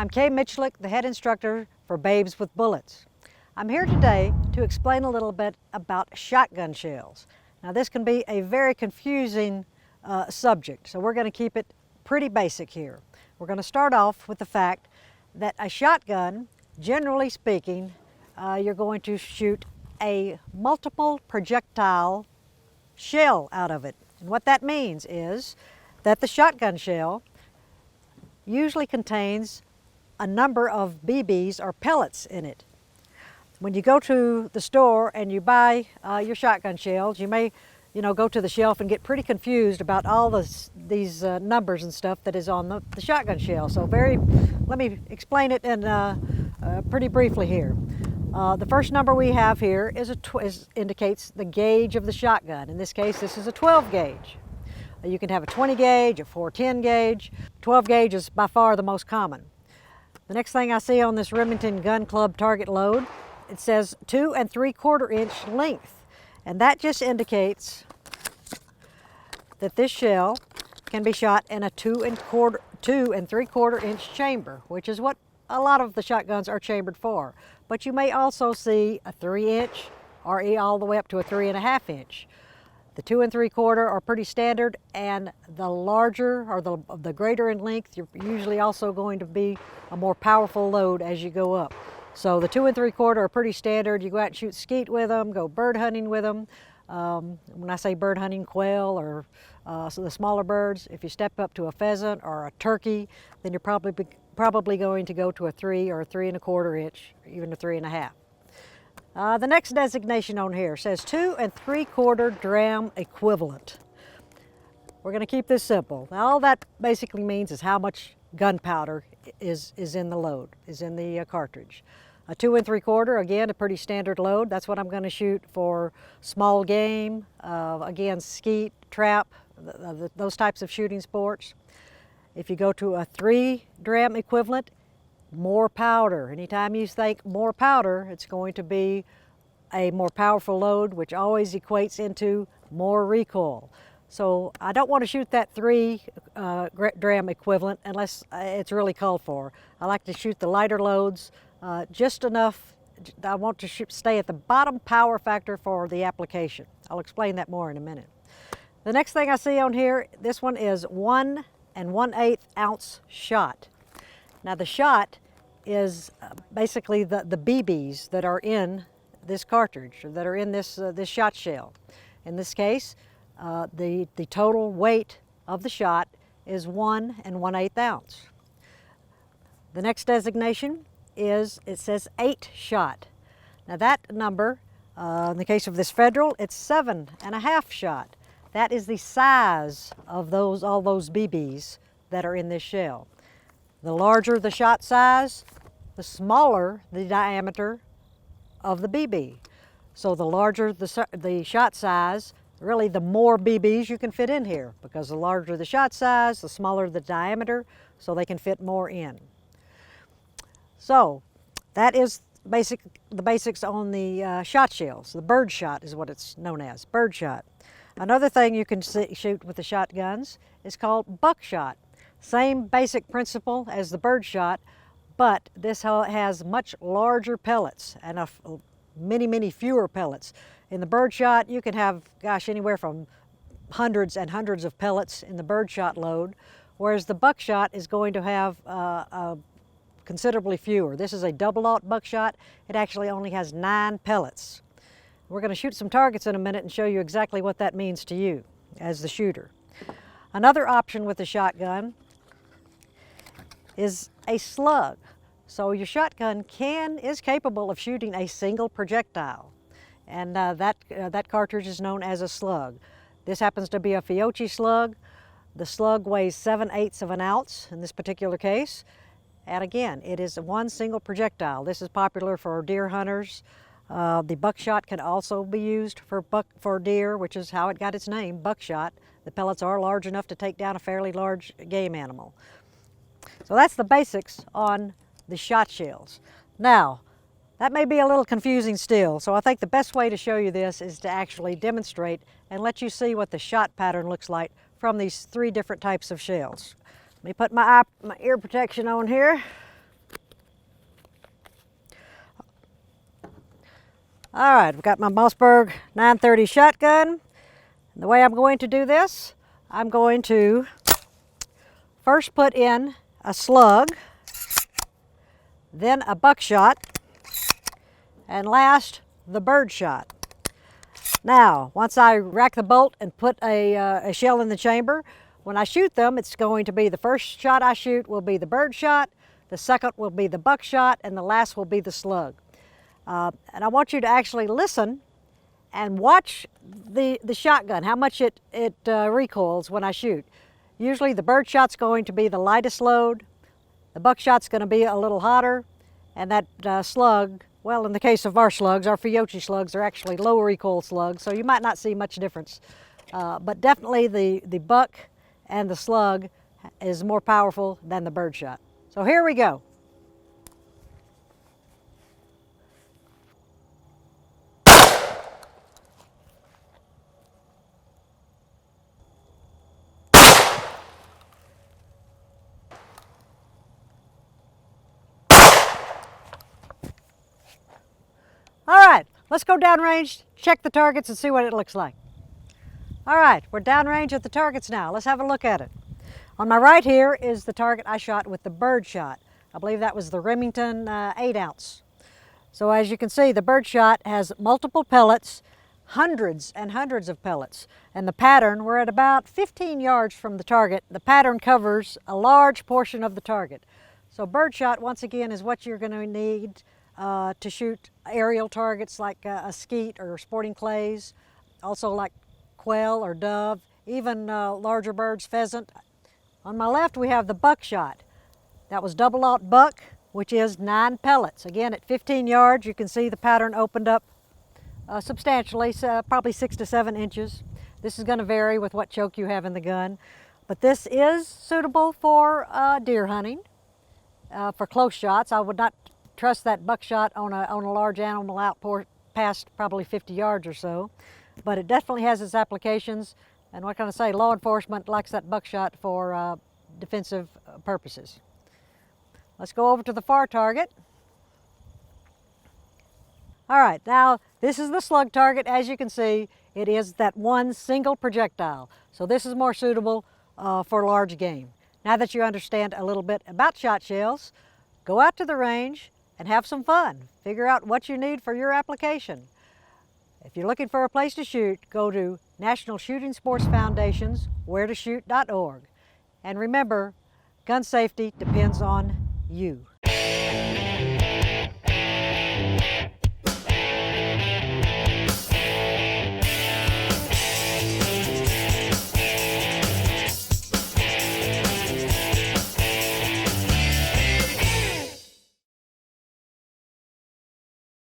I'm Kay Miculek, the head instructor for Babes with Bullets. I'm here today to explain a little bit about shotgun shells. Now this can be a very confusing subject, so we're going to keep it pretty basic here. We're going to start off with the fact that a shotgun, generally speaking, you're going to shoot a multiple projectile shell out of it. And what that means is that the shotgun shell usually contains a number of BBs or pellets in it. When you go to the store and you buy your shotgun shells, you may go to the shelf and get pretty confused about all these numbers and stuff that is on the shotgun shell. So let me explain it in pretty briefly here. The first number we have here indicates the gauge of the shotgun. In this case, this is a 12 gauge. You can have a 20 gauge, a 410 gauge. 12 gauge is by far the most common. The next thing I see on this Remington Gun Club target load, it says 2 3/4 inch length. And that just indicates that this shell can be shot in a 2 3/4 inch chamber, which is what a lot of the shotguns are chambered for. But you may also see a 3 inch or all the way up to a 3.5 inch. The 2 3/4 are pretty standard, and the larger or the greater in length, you're usually also going to be a more powerful load as you go up. So the 2 3/4 are pretty standard. You go out and shoot skeet with them, go bird hunting with them. When I say bird hunting, quail or so the smaller birds, if you step up to a pheasant or a turkey, then you're probably going to go to a 3 or a 3 1/4 inch, even a 3.5. The next designation on here says 2 3/4 dram equivalent. We're going to keep this simple. Now, all that basically means is how much gunpowder is in the load, is in the cartridge. A 2 3/4, again, a pretty standard load. That's what I'm going to shoot for small game, again, skeet, trap, those types of shooting sports. If you go to a 3 dram equivalent, more powder. Anytime you think more powder, it's going to be a more powerful load, which always equates into more recoil. So I don't want to shoot that 3 dram equivalent unless it's really called for. I like to shoot the lighter loads, just enough. I want to stay at the bottom power factor for the application. I'll explain that more in a minute. The next thing I see on here, this one is 1 1/8 ounce shot. Now the shot is basically the BBs that are in this cartridge, or that are in this shot shell. In this case, the total weight of the shot is 1 1/8 ounce. The next designation is, it says 8 shot. Now that number, in the case of this Federal, it's 7.5 shot. That is the size of all those BBs that are in this shell. The larger the shot size, the smaller the diameter of the BB. So the larger the shot size, really the more BBs you can fit in here, because the larger the shot size, the smaller the diameter, so they can fit more in. So that is the basics on the shot shells. The bird shot is what it's known as, bird shot. Another thing you can shoot with the shotguns is called buckshot. Same basic principle as the bird shot, but this has much larger pellets and many fewer pellets. In the bird shot, you can have, gosh, anywhere from hundreds and hundreds of pellets in the bird shot load, whereas the buckshot is going to have considerably fewer. This is a double-aught buckshot. It actually only has 9 pellets. We're going to shoot some targets in a minute and show you exactly what that means to you as the shooter. Another option with the shotgun is a slug. So your shotgun is capable of shooting a single projectile, and that cartridge is known as a slug. This happens to be a Fiocchi slug. The slug weighs 7/8 of an ounce in this particular case, and again, it is one single projectile. This is popular for deer hunters. The buckshot can also be used for deer, which is how it got its name, buckshot. The pellets are large enough to take down a fairly large game animal. So that's the basics on the shot shells. Now, that may be a little confusing still, so I think the best way to show you this is to actually demonstrate and let you see what the shot pattern looks like from these 3 different types of shells. Let me put my ear protection on here. All right, I've got my Mossberg 930 shotgun. And the way I'm going to do this, I'm going to first put in a slug, then a buckshot, and last, the bird shot. Now, once I rack the bolt and put a shell in the chamber, when I shoot them, it's going to be the first shot I shoot will be the bird shot, the second will be the buckshot, and the last will be the slug. And I want you to actually listen and watch the shotgun, how much it recoils when I shoot. Usually the bird shot's going to be the lightest load, the buckshot's going to be a little hotter, and that slug, well, in the case of our slugs, our Fiocchi slugs are actually low recoil slugs, so you might not see much difference. But definitely the buck and the slug is more powerful than the bird shot. So here we go. All right, let's go downrange, check the targets and see what it looks like. All right, we're downrange at the targets now. Let's have a look at it. On my right here is the target I shot with the bird shot. I believe that was the Remington 8-ounce. So as you can see, the bird shot has multiple pellets, hundreds and hundreds of pellets. And the pattern, we're at about 15 yards from the target. The pattern covers a large portion of the target. So bird shot, once again, is what you're going to need to shoot aerial targets like a skeet or sporting clays, also like quail or dove, even larger birds, pheasant. On my left we have the buckshot. That was double-aught buck, which is 9 pellets. Again, at 15 yards you can see the pattern opened up substantially, so probably 6 to 7 inches. This is going to vary with what choke you have in the gun, but this is suitable for deer hunting, for close shots. I would not trust that buckshot on a large animal out past probably 50 yards or so, but it definitely has its applications. And what can I say, law enforcement likes that buckshot for defensive purposes. Let's go over to the far target. All right, now this is the slug target. As you can see, it is that one single projectile. So this is more suitable for large game. Now that you understand a little bit about shot shells, go out to the range and have some fun. Figure out what you need for your application. If you're looking for a place to shoot, go to National Shooting Sports Foundation's wheretoshoot.org. And remember, gun safety depends on you.